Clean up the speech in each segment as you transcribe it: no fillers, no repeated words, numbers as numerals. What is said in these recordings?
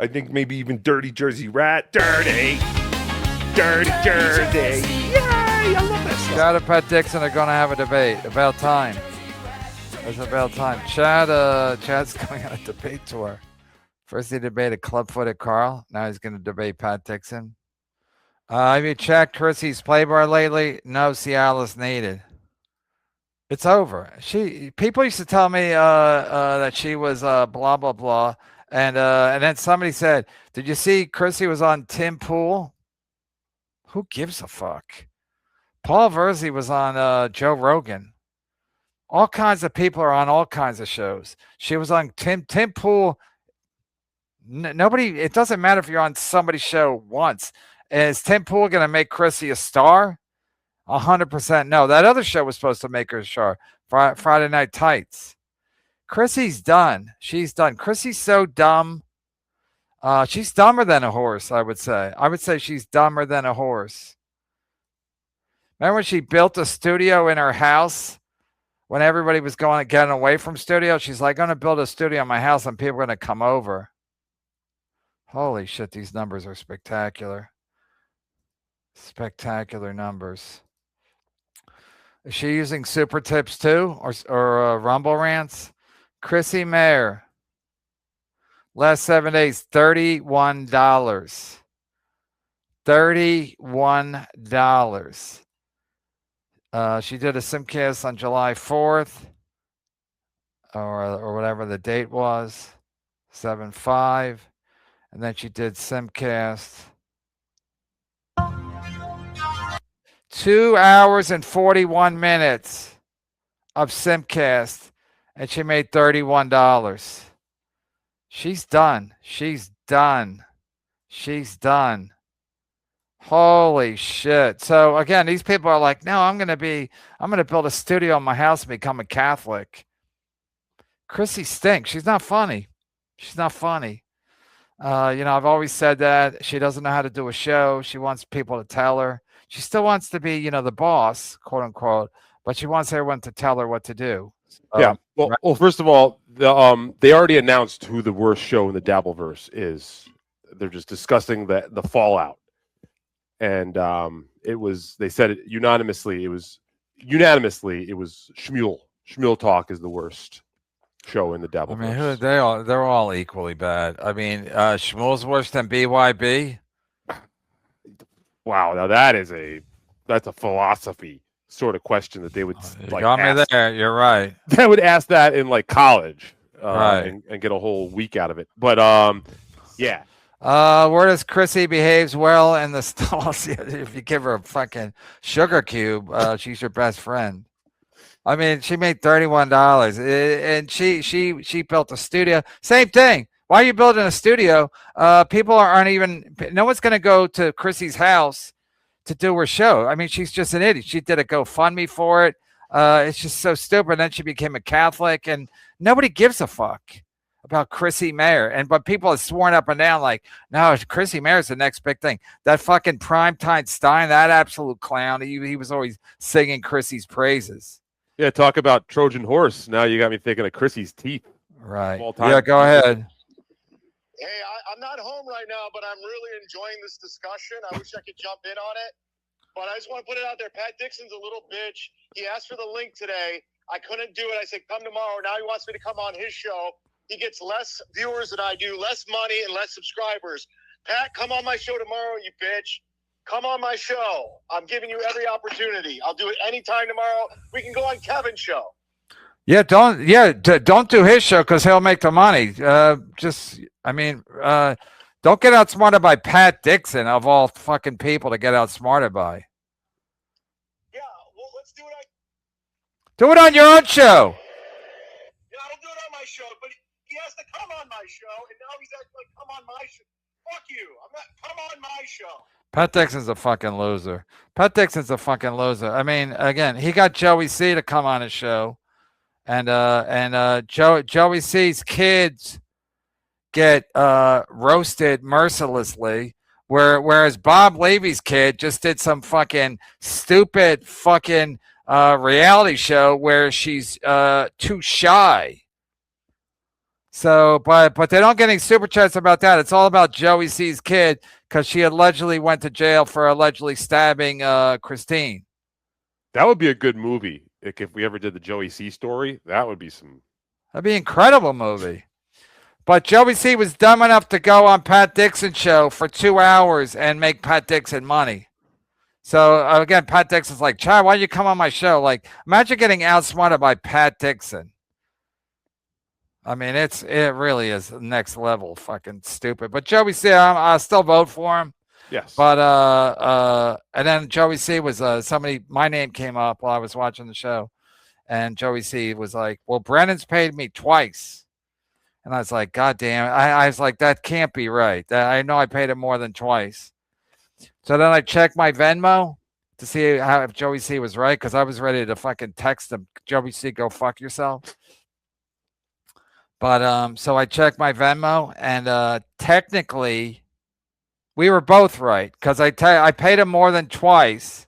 I think maybe even Dirty Jersey Rat. Dirty Jersey. Yay! I love that song. Chad and Pat Dixon are going to have a debate. About time. It's about time. Chad's going on a debate tour. First he debated Clubfooted Carl. Now he's going to debate Pat Dixon. Have you checked Chrissie's Playboy lately? No Cialis needed. It's over. People used to tell me that she was blah blah blah, and then somebody said, "Did you see Chrissie was on Tim Pool?" Who gives a fuck? Paul Verzi was on Joe Rogan. All kinds of people are on all kinds of shows. She was on Tim Pool. Nobody. It doesn't matter if you're on somebody's show once. Is Tim Pool going to make Chrissie a star? 100% no. That other show was supposed to make her a star. Friday Night Tights. Chrissie's done. She's done. Chrissie's so dumb. She's dumber than a horse, I would say. I would say she's dumber than a horse. Remember when she built a studio in her house when everybody was getting away from studio? She's like, I'm going to build a studio in my house and people are going to come over. Holy shit, these numbers are spectacular. Spectacular numbers. Is she using super tips too, or Rumble rants? Chrissie Mayr, last 7 days, $31. $31. She did a Simcast on July 4th, or whatever the date was, 7/5, and then she did Simcast. 2 hours and 41 minutes of Simcast, and she made $31. She's done. She's done. She's done. Holy shit. So again, these people are like, no, I'm going to build a studio in my house and become a Catholic. Chrissie stinks. She's not funny. She's not funny. I've always said that. She doesn't know how to do a show. She wants people to tell her. She still wants to be, the boss, quote unquote, but she wants everyone to tell her what to do. Yeah. Well, first of all, they already announced who the worst show in the Dabbleverse is. They're just discussing the fallout. And they said it unanimously. It was Shmuel. Shmuel Talk is the worst show in the Dabbleverse. I mean, they're all equally bad. I mean, Shmuel's worse than BYB. Wow, now that's a philosophy sort of question that they would got me there. You're right. They would ask that in like college, right, and get a whole week out of it. But yeah. Where does Chrissie behaves well in the stalls? If you give her a fucking sugar cube, she's your best friend. I mean, she made $31, and she built a studio. Same thing. Why are you building a studio? People aren't even. No one's going to go to Chrissie's house to do her show. I mean, she's just an idiot. She did a GoFundMe for it. It's just so stupid. And then she became a Catholic, and nobody gives a fuck about Chrissie Mayr. But people have sworn up and down like, no, Chrissie Mayr is the next big thing. That fucking Primetime Stein, that absolute clown. He was always singing Chrissie's praises. Yeah, talk about Trojan horse. Now you got me thinking of Chrissie's teeth. Right. Yeah, go ahead. Hey, I'm not home right now, but I'm really enjoying this discussion. I wish I could jump in on it, but I just want to put it out there. Pat Dixon's a little bitch. He asked for the link today. I couldn't do it. I said, come tomorrow. Now he wants me to come on his show. He gets less viewers than I do, less money and less subscribers. Pat, come on my show tomorrow, you bitch. Come on my show. I'm giving you every opportunity. I'll do it anytime tomorrow. We can go on Kevin's show. Don't do his show because he'll make the money. Don't get outsmarted by Pat Dixon of all fucking people to get outsmarted by. Yeah, well, let's do it. Do it on your own show. Yeah, I'll do it on my show, but he has to come on my show, and now he's acting like, come on my show. Fuck you. Come on my show. Pat Dixon's a fucking loser. I mean, again, he got Joey C to come on his show. And Joey C's kids get roasted mercilessly, whereas Bob Levy's kid just did some fucking stupid fucking reality show where she's too shy. So, but they don't get any super chats about that. It's all about Joey C's kid because she allegedly went to jail for allegedly stabbing Christine. That would be a good movie. Like if we ever did the Joey C story, that would be some. That'd be an incredible movie. But Joey C was dumb enough to go on Pat Dixon's show for 2 hours and make Pat Dixon money. So again, Pat Dixon's like, Chad, why don't you come on my show? Like, imagine getting outsmarted by Pat Dixon. I mean, it really is next level fucking stupid. But Joey C, I'll still vote for him. Yes. But and then Joey C was my name came up while I was watching the show, and Joey C was like, well, Brennan's paid me twice. And I was like, God damn it. I was like, that can't be right. I know I paid him more than twice. So then I checked my Venmo to see if Joey C was right, because I was ready to fucking text him, Joey C, go fuck yourself. But so I checked my Venmo, and technically we were both right, because I paid him more than twice.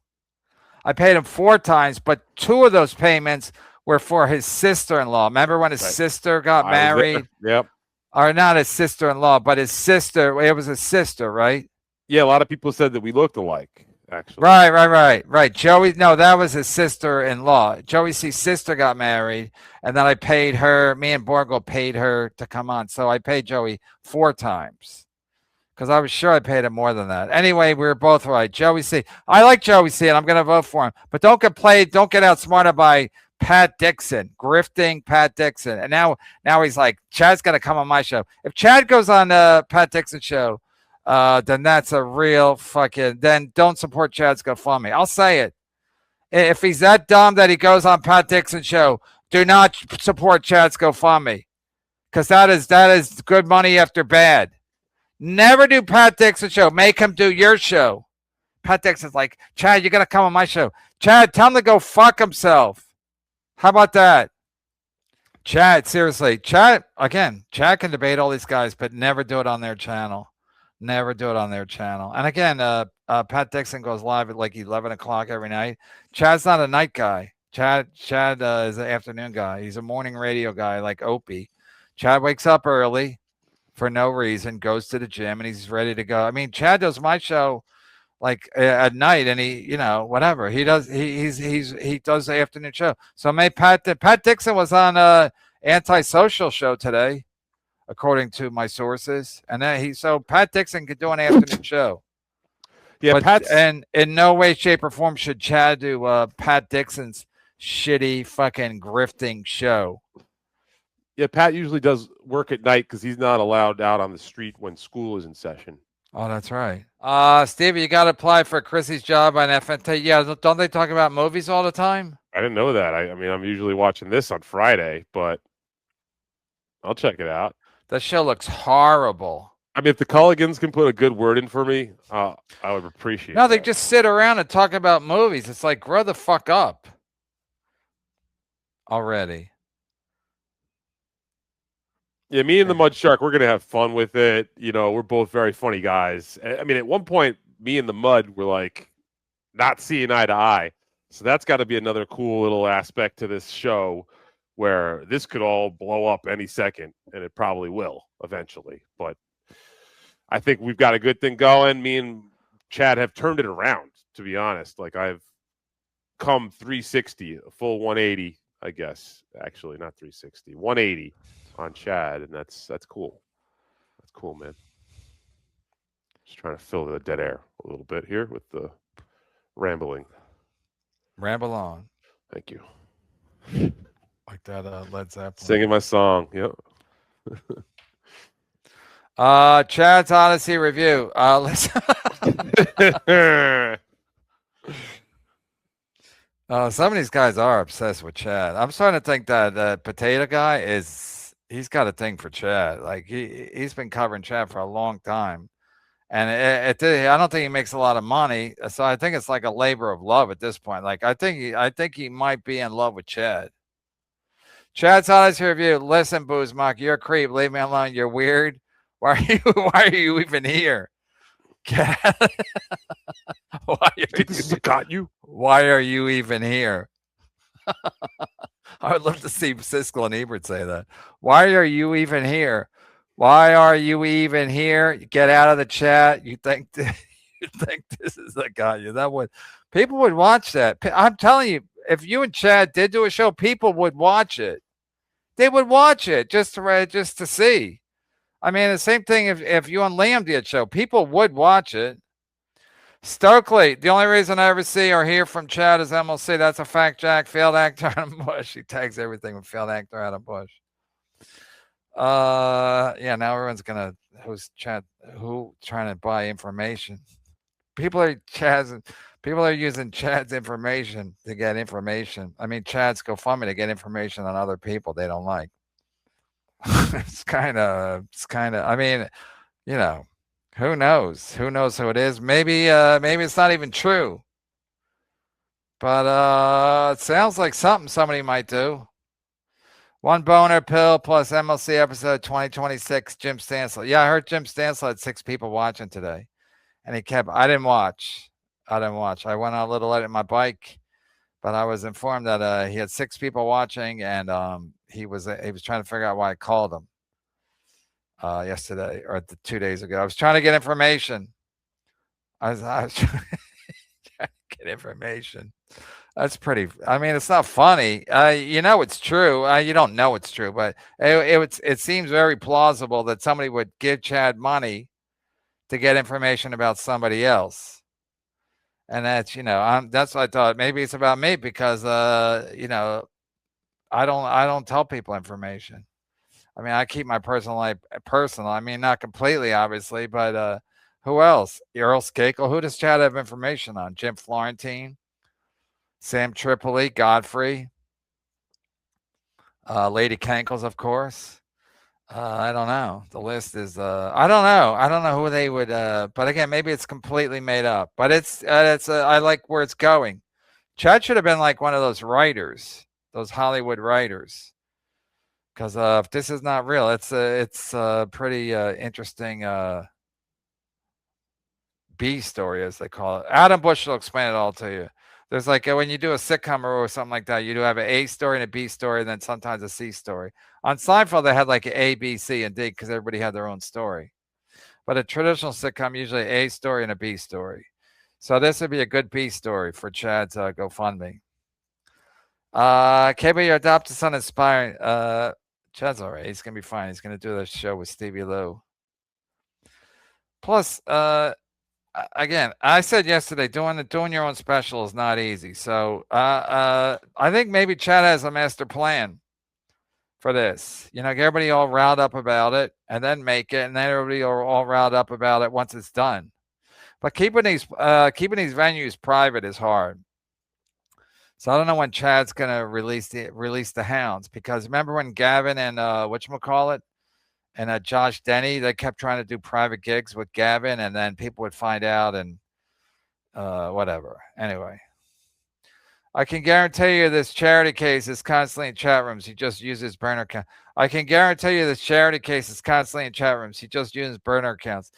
I paid him 4 times, but 2 of those payments were for his sister-in-law. Remember when his sister got married? Yep. Or not his sister-in-law, but his sister. It was his sister, right? Yeah, a lot of people said that we looked alike, actually. Right. Joey, no, that was his sister-in-law. Joey C's sister got married, and then I paid her, me and Borgo paid her to come on. So I paid Joey 4 times, because I was sure I paid him more than that. Anyway, we were both right. Joey C. I like Joey C, and I'm going to vote for him. But don't get outsmarted by Pat Dixon, grifting Pat Dixon. And now he's like, Chad's going to come on my show. If Chad goes on Pat Dixon's show, then that's a real fucking, then don't support Chad's GoFundMe. I'll say it. If he's that dumb that he goes on Pat Dixon's show, do not support Chad's GoFundMe, because that is good money after bad. Never do Pat Dixon's show. Make him do your show. Pat Dixon's like, Chad, you got to come on my show. Chad, tell him to go fuck himself. How about that? Chad, seriously. Chad can debate all these guys, but never do it on their channel. Never do it on their channel. And again, Pat Dixon goes live at like 11 o'clock every night. Chad's not a night guy. Chad is an afternoon guy. He's a morning radio guy like Opie. Chad wakes up early for no reason, goes to the gym, and he's ready to go. I mean, Chad does my show like at night, and he, whatever he does, he does the afternoon show. So Pat Dixon was on a antisocial show today, according to my sources, and then so Pat Dixon could do an afternoon show. Yeah, and in no way, shape, or form should Chad do Pat Dixon's shitty fucking grifting show. Yeah, Pat usually does work at night because he's not allowed out on the street when school is in session. Oh, that's right. Stevie, you got to apply for Chrissie's job on FNT. Yeah, don't they talk about movies all the time? I didn't know that. I mean, I'm usually watching this on Friday, but I'll check it out. That show looks horrible. I mean, if the Culligans can put a good word in for me, I would appreciate it. No, they just sit around and talk about movies. It's like, grow the fuck up already. Yeah, me and the Mud Shark, we're going to have fun with it. We're both very funny guys. I mean, at one point, me and the Mud were like not seeing eye to eye. So that's got to be another cool little aspect to this show, where this could all blow up any second, and it probably will eventually. But I think we've got a good thing going. Me and Chad have turned it around, to be honest. Like, I've come 360, a full 180, I guess. Actually, not 360, 180 on Chad, and that's cool. That's cool, man. Just trying to fill the dead air a little bit here with the rambling. Ramble on. Thank you. Like that Led Zeppelin. Singing my song. Yep. Chad's Odyssey review. Listen. Some of these guys are obsessed with Chad. I'm starting to think that potato guy he's got a thing for Chad. Like he's been covering Chad for a long time, and I don't think he makes a lot of money. So I think it's like a labor of love at this point. Like I think he might be in love with Chad. Chad's Odyssey review. Listen, Boozmock, you're a creep. Leave me alone. You're weird. Why are you even here? Why are you even here? I would love to see Siskel and Ebert say that. Why are you even here? Why are you even here? Get out of the chat. You think you think this is the guy? That would people would watch that. I'm telling you, if you and Chad did do a show, people would watch it. They would watch it just to see. I mean, the same thing if you and Liam did a show, people would watch it. Stokely, the only reason I ever see or hear from Chad is MLC. That's a fact, Jack. Failed actor Adam Bush. He tags everything with failed actor Adam Bush. Yeah, now everyone's gonna who's trying to buy information. People are using Chad's information to get information. I mean, Chad's GoFundMe to get information on other people they don't like. It's kind of. I mean, you know. Who knows? Who knows who it is? Maybe it's not even true. But it sounds like something somebody might do. One boner pill plus MLC episode 2026, Jim Stansel. Yeah, I heard Jim Stansel had 6 people watching today. And I didn't watch. I went on a little late on my bike, but I was informed that he had 6 people watching, and he was trying to figure out why I called him. Yesterday or 2 days ago. I was trying to get information. I was trying to get information. That's pretty. I mean, it's not funny. It's true. You don't know it's true, but it seems very plausible that somebody would give Chad money to get information about somebody else. And that's, that's what I thought. Maybe it's about me because, I don't tell people information. I mean, I keep my personal life personal. I mean, not completely, obviously, but who else? Earl Skakel. Who does Chad have information on? Jim Florentine, Sam Tripoli, Godfrey, Lady Cankles, of course. I don't know. The list is. I don't know. I don't know who they would. But again, maybe it's completely made up. But it's. I like where it's going. Chad should have been like one of those writers, those Hollywood writers. Because if this is not real, it's a pretty interesting B story, as they call it. Adam Bush will explain it all to you. There's like when you do a sitcom or something like that, you do have an A story and a B story, and then sometimes a C story. On Seinfeld, they had like an A, B, C, and D because everybody had their own story. But a traditional sitcom, usually A story and a B story. So this would be a good B story for Chad's GoFundMe. KB, your adopted son inspiring. Chad's all right. He's going to be fine. He's going to do the show with Stevie Lew. Plus, again, I said yesterday, doing your own special is not easy. So I think maybe Chad has a master plan for this. Get everybody all riled up about it and then make it. And then everybody all riled up about it once it's done. But keeping these venues private is hard. So I don't know when Chad's gonna release the hounds, because remember when Gavin and whatchamacallit and Josh Denny, they kept trying to do private gigs with Gavin, and then people would find out and whatever. Anyway, I can guarantee you this charity case is constantly in chat rooms. He just uses burner account. I can guarantee you this charity case is constantly in chat rooms. He just uses burner accounts.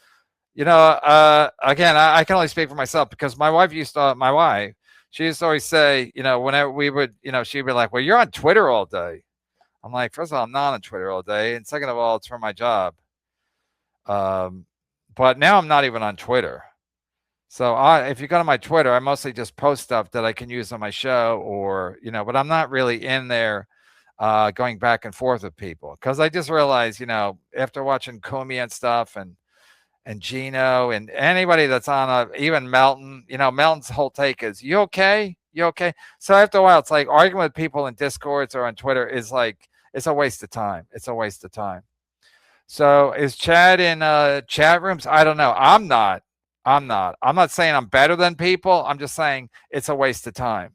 Again, I can only speak for myself because my wife she used to always say, whenever we would, she'd be like, well, you're on Twitter all day. I'm like, first of all, I'm not on Twitter all day. And second of all, it's for my job. But now I'm not even on Twitter. So if you go to my Twitter, I mostly just post stuff that I can use on my show or, but I'm not really in there going back and forth with people. Because I just realized, after watching Kumi and stuff and Gino and anybody that's on even Melton, Melton's whole take is, you okay? You okay? So after a while, it's like arguing with people in Discords or on Twitter is like, it's a waste of time. It's a waste of time. So is Chad in chat rooms? I don't know. I'm not saying I'm better than people. I'm just saying it's a waste of time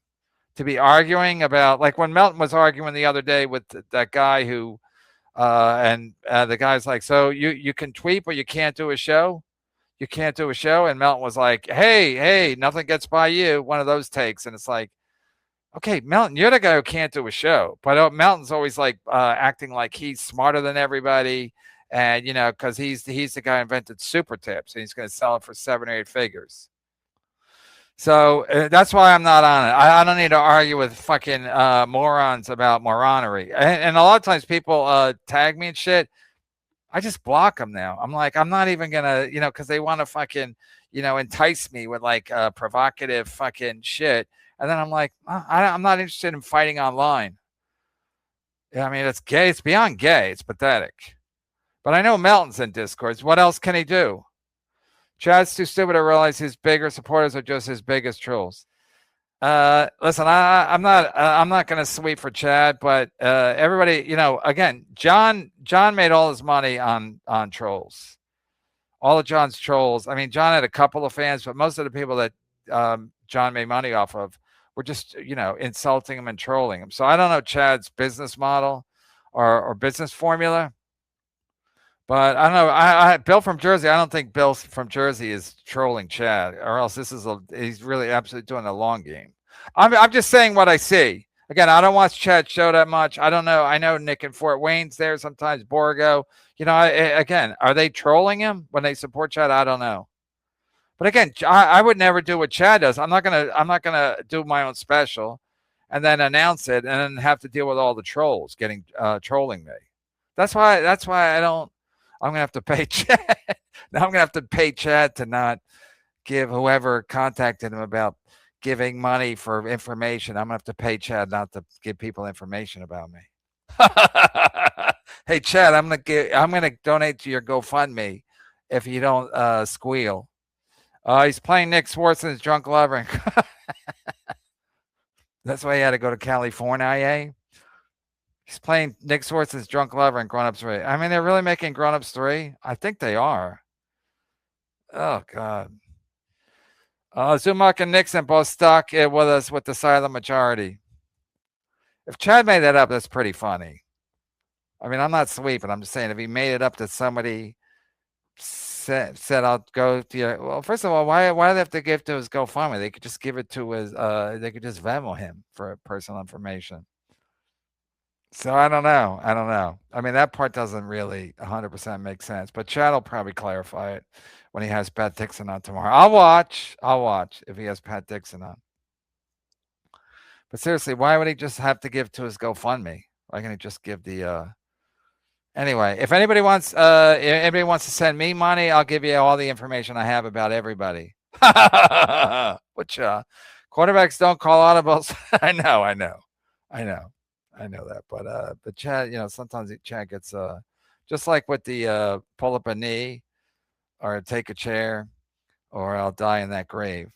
to be arguing about, like when Melton was arguing the other day with that guy who, and the guy's like, so you can tweet, but you can't do a show. You can't do a show. And Melton was like, hey, nothing gets by you. One of those takes. And it's like, okay, Melton, you're the guy who can't do a show. But Melton's always like acting like he's smarter than everybody. And, because he's the guy who invented super tips and he's going to sell it for 7 or 8 figures. So that's why I'm not on it. I don't need to argue with fucking morons about moronery. And a lot of times people tag me and shit. I just block them now. I'm like, I'm not even gonna, because they want to fucking, entice me with like provocative fucking shit. And then I'm like, I'm not interested in fighting online. I mean, it's gay. It's beyond gay. It's pathetic. But I know Melton's in Discords. What else can he do? Chad's too stupid to realize his bigger supporters are just his biggest trolls. Listen, I'm not going to sweep for Chad, but everybody, again, John made all his money on trolls. All of John's trolls. I mean, John had a couple of fans, but most of the people that John made money off of were just, insulting him and trolling him. So I don't know Chad's business model or business formula. But I don't know. Bill from Jersey. I don't think Bill from Jersey is trolling Chad, or else he's really absolutely doing a long game. I'm just saying what I see. Again, I don't watch Chad's show that much. I don't know. I know Nick in Fort Wayne's there sometimes. Borgo. Again, are they trolling him when they support Chad? I don't know. But again, I would never do what Chad does. I'm not gonna do my own special, and then announce it, and then have to deal with all the trolls getting trolling me. That's why I don't. I'm going to have to pay Chad. Now I'm going to have to pay Chad to not give whoever contacted him about giving money for information. I'm going to have to pay Chad not to give people information about me. Hey, Chad, I'm going to donate to your GoFundMe if you don't squeal. He's playing Nick Swartzen's Drunk Lover. That's why he had to go to California. He's playing Nick Swartz's Drunk Lover and Grown Ups 3. I mean, they're really making Grown Ups 3? I think they are. Oh, God. Zumock and Nixon both stuck with us with the silent majority. If Chad made that up, that's pretty funny. I mean, I'm not sweeping. I'm just saying if he made it up that somebody said I'll go to your... Well, first of all, why do they have to give to his GoFundMe? They could just give it to his... they could just Venmo him for personal information. So I don't know. I mean, that part doesn't really 100% make sense, but Chad will probably clarify it when he has Pat Dixon on tomorrow. I'll watch if he has Pat Dixon on. But seriously, why would he just have to give to his GoFundMe? Why can't he just give the anyway, if anybody wants to send me money, I'll give you all the information I have about everybody. Which quarterbacks don't call audibles. I know that, but Chad, sometimes Chad gets just like with the pull up a knee or take a chair or I'll die in that grave.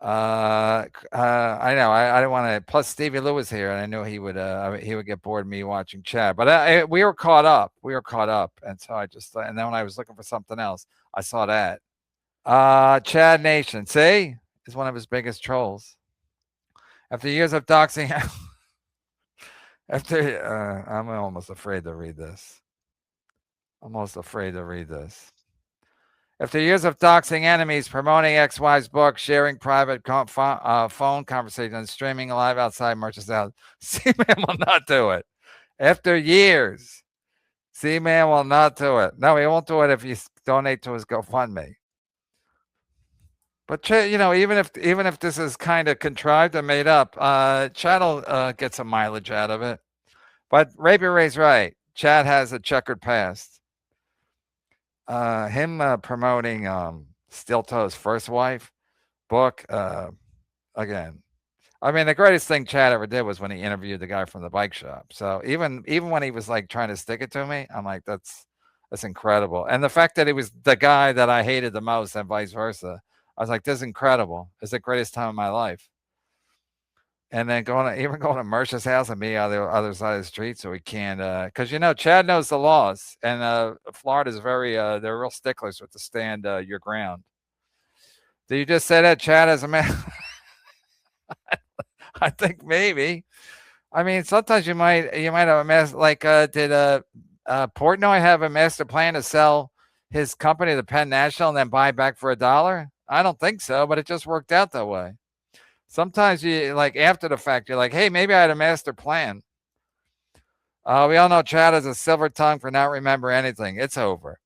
I know I don't want to. Plus Stevie Lew was here, and I knew he would get bored of me watching Chad. But we were caught up. And so I just and then when I was looking for something else, I saw that. Chad Nation, see, is one of his biggest trolls. After years of doxing. I'm almost afraid to read this. After years of doxing enemies, promoting ex-wife's book, sharing private phone conversations, and streaming live outside Merchant's house, C-Man will not do it. After years, C-Man will not do it. No, he won't do it if you donate to his GoFundMe. But even if this is kind of contrived and made up, Chad will get some mileage out of it. But Rapier Ray's right. Chad has a checkered past. Him promoting Steel Toe's first wife book again. I mean, the greatest thing Chad ever did was when he interviewed the guy from the bike shop. So even when he was like trying to stick it to me, I'm like, that's incredible. And the fact that he was the guy that I hated the most and vice versa. I was like, this is incredible. It's the greatest time of my life. And then going to Merch's house and being on the other side of the street so he can't, because, Chad knows the laws. And Florida's they're real sticklers with the stand your ground. Did you just say that Chad has a man? I think maybe. I mean, sometimes you might have a mess. Like, did Portnoy have a master plan to sell his company, the Penn National, and then buy back for $1? I don't think so, but it just worked out that way. Sometimes you like after the fact, you're like, hey, maybe I had a master plan. We all know Chad has a silver tongue for not remember anything. It's over.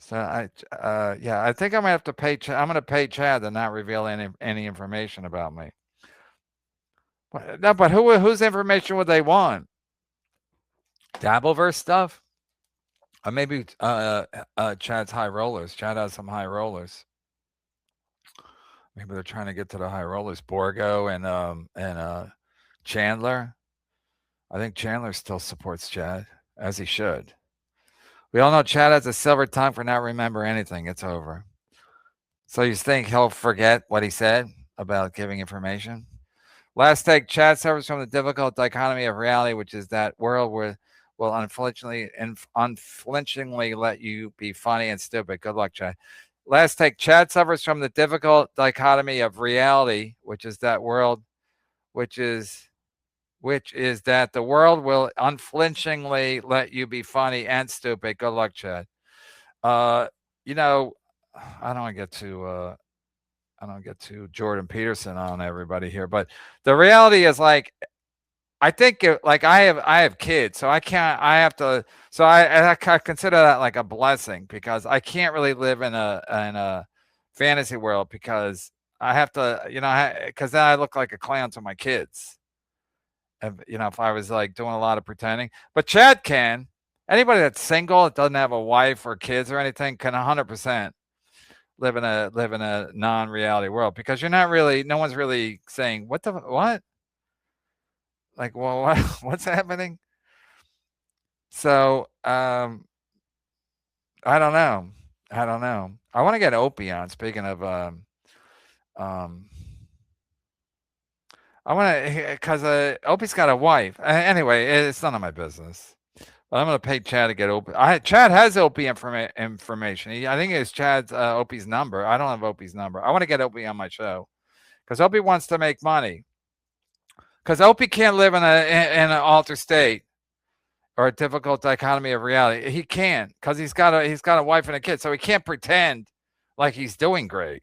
So yeah, I think I'm gonna have to pay. I'm gonna pay Chad to not reveal any information about me. No, but whose information would they want? Dabbleverse stuff, or maybe Chad's high rollers. Chad has some high rollers. Maybe they're trying to get to the high rollers. Borgo and Chandler. I think Chandler still supports Chad, as he should. We all know Chad has a silver tongue for not remembering anything. It's over. So you think he'll forget what he said about giving information? Last take, Chad suffers from the difficult dichotomy of reality, which is that world will unflinchingly let you be funny and stupid. Good luck, Chad. Last take, Chad suffers from the difficult dichotomy of reality, which is that world, which is that the world will unflinchingly let you be funny and stupid. Good luck, Chad. You know, I don't get to Jordan Peterson on everybody here, but the reality is, like, I think like I have kids, so I consider that like a blessing, because I can't really live in a fantasy world, because I have to, because then I look like a clown to my kids. And, if I was like doing a lot of pretending. But Chad can. Anybody that's single, that doesn't have a wife or kids or anything, can 100% live in a non-reality world, because no one's really saying what. Like, well, what's happening? So, I don't know. I want to get Opie on. Speaking of, I want to, because Opie's got a wife. Anyway, it's none of my business. But I'm going to pay Chad to get Opie. Chad has Opie information. I think it's Chad's Opie's number. I don't have Opie's number. I want to get Opie on my show, because Opie wants to make money. Because Opie can't live in an altered state or a difficult dichotomy of reality. He can't, because he's got a wife and a kid, so he can't pretend like he's doing great,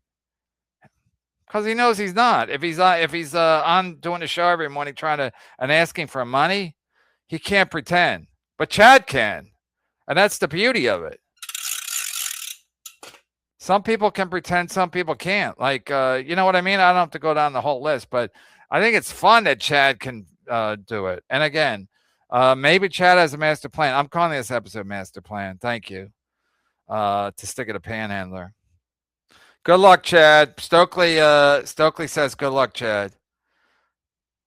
because he knows he's not. If he's on doing the show every morning and asking for money, he can't pretend. But Chad can, and that's the beauty of it. Some people can pretend, some people can't. Like, you know what I mean? I don't have to go down the whole list, but I think it's fun that Chad can do it. And again, maybe Chad has a master plan. I'm calling this episode Master Plan. Thank you. To stick it a panhandler. Good luck, Chad. Stokely says good luck, Chad.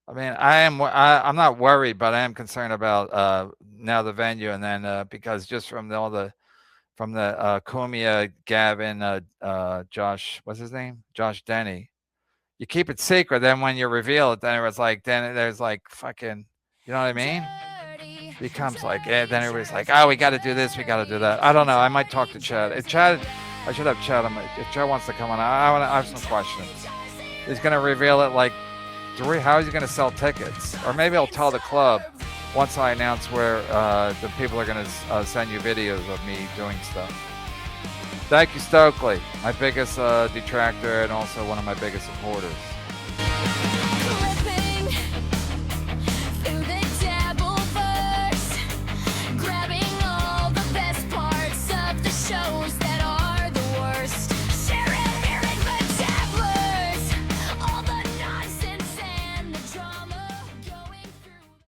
I mean, I'm not worried, but I am concerned about now the venue, and then because just from the Kumia, Gavin, Josh, what's his name? Josh Denny. You keep it secret, then when you reveal it, then there's like fucking, you know what I mean? Becomes like, then everybody's like, oh, we got to do this, we got to do that. I don't know. I might talk to Chad. I should have Chad on if Chad wants to come on. I have some questions. He's gonna reveal it like how is he gonna sell tickets? Or maybe I'll tell the club once I announce where the people are gonna send you videos of me doing stuff. Thank you, Stokely, my biggest detractor and also one of my biggest supporters.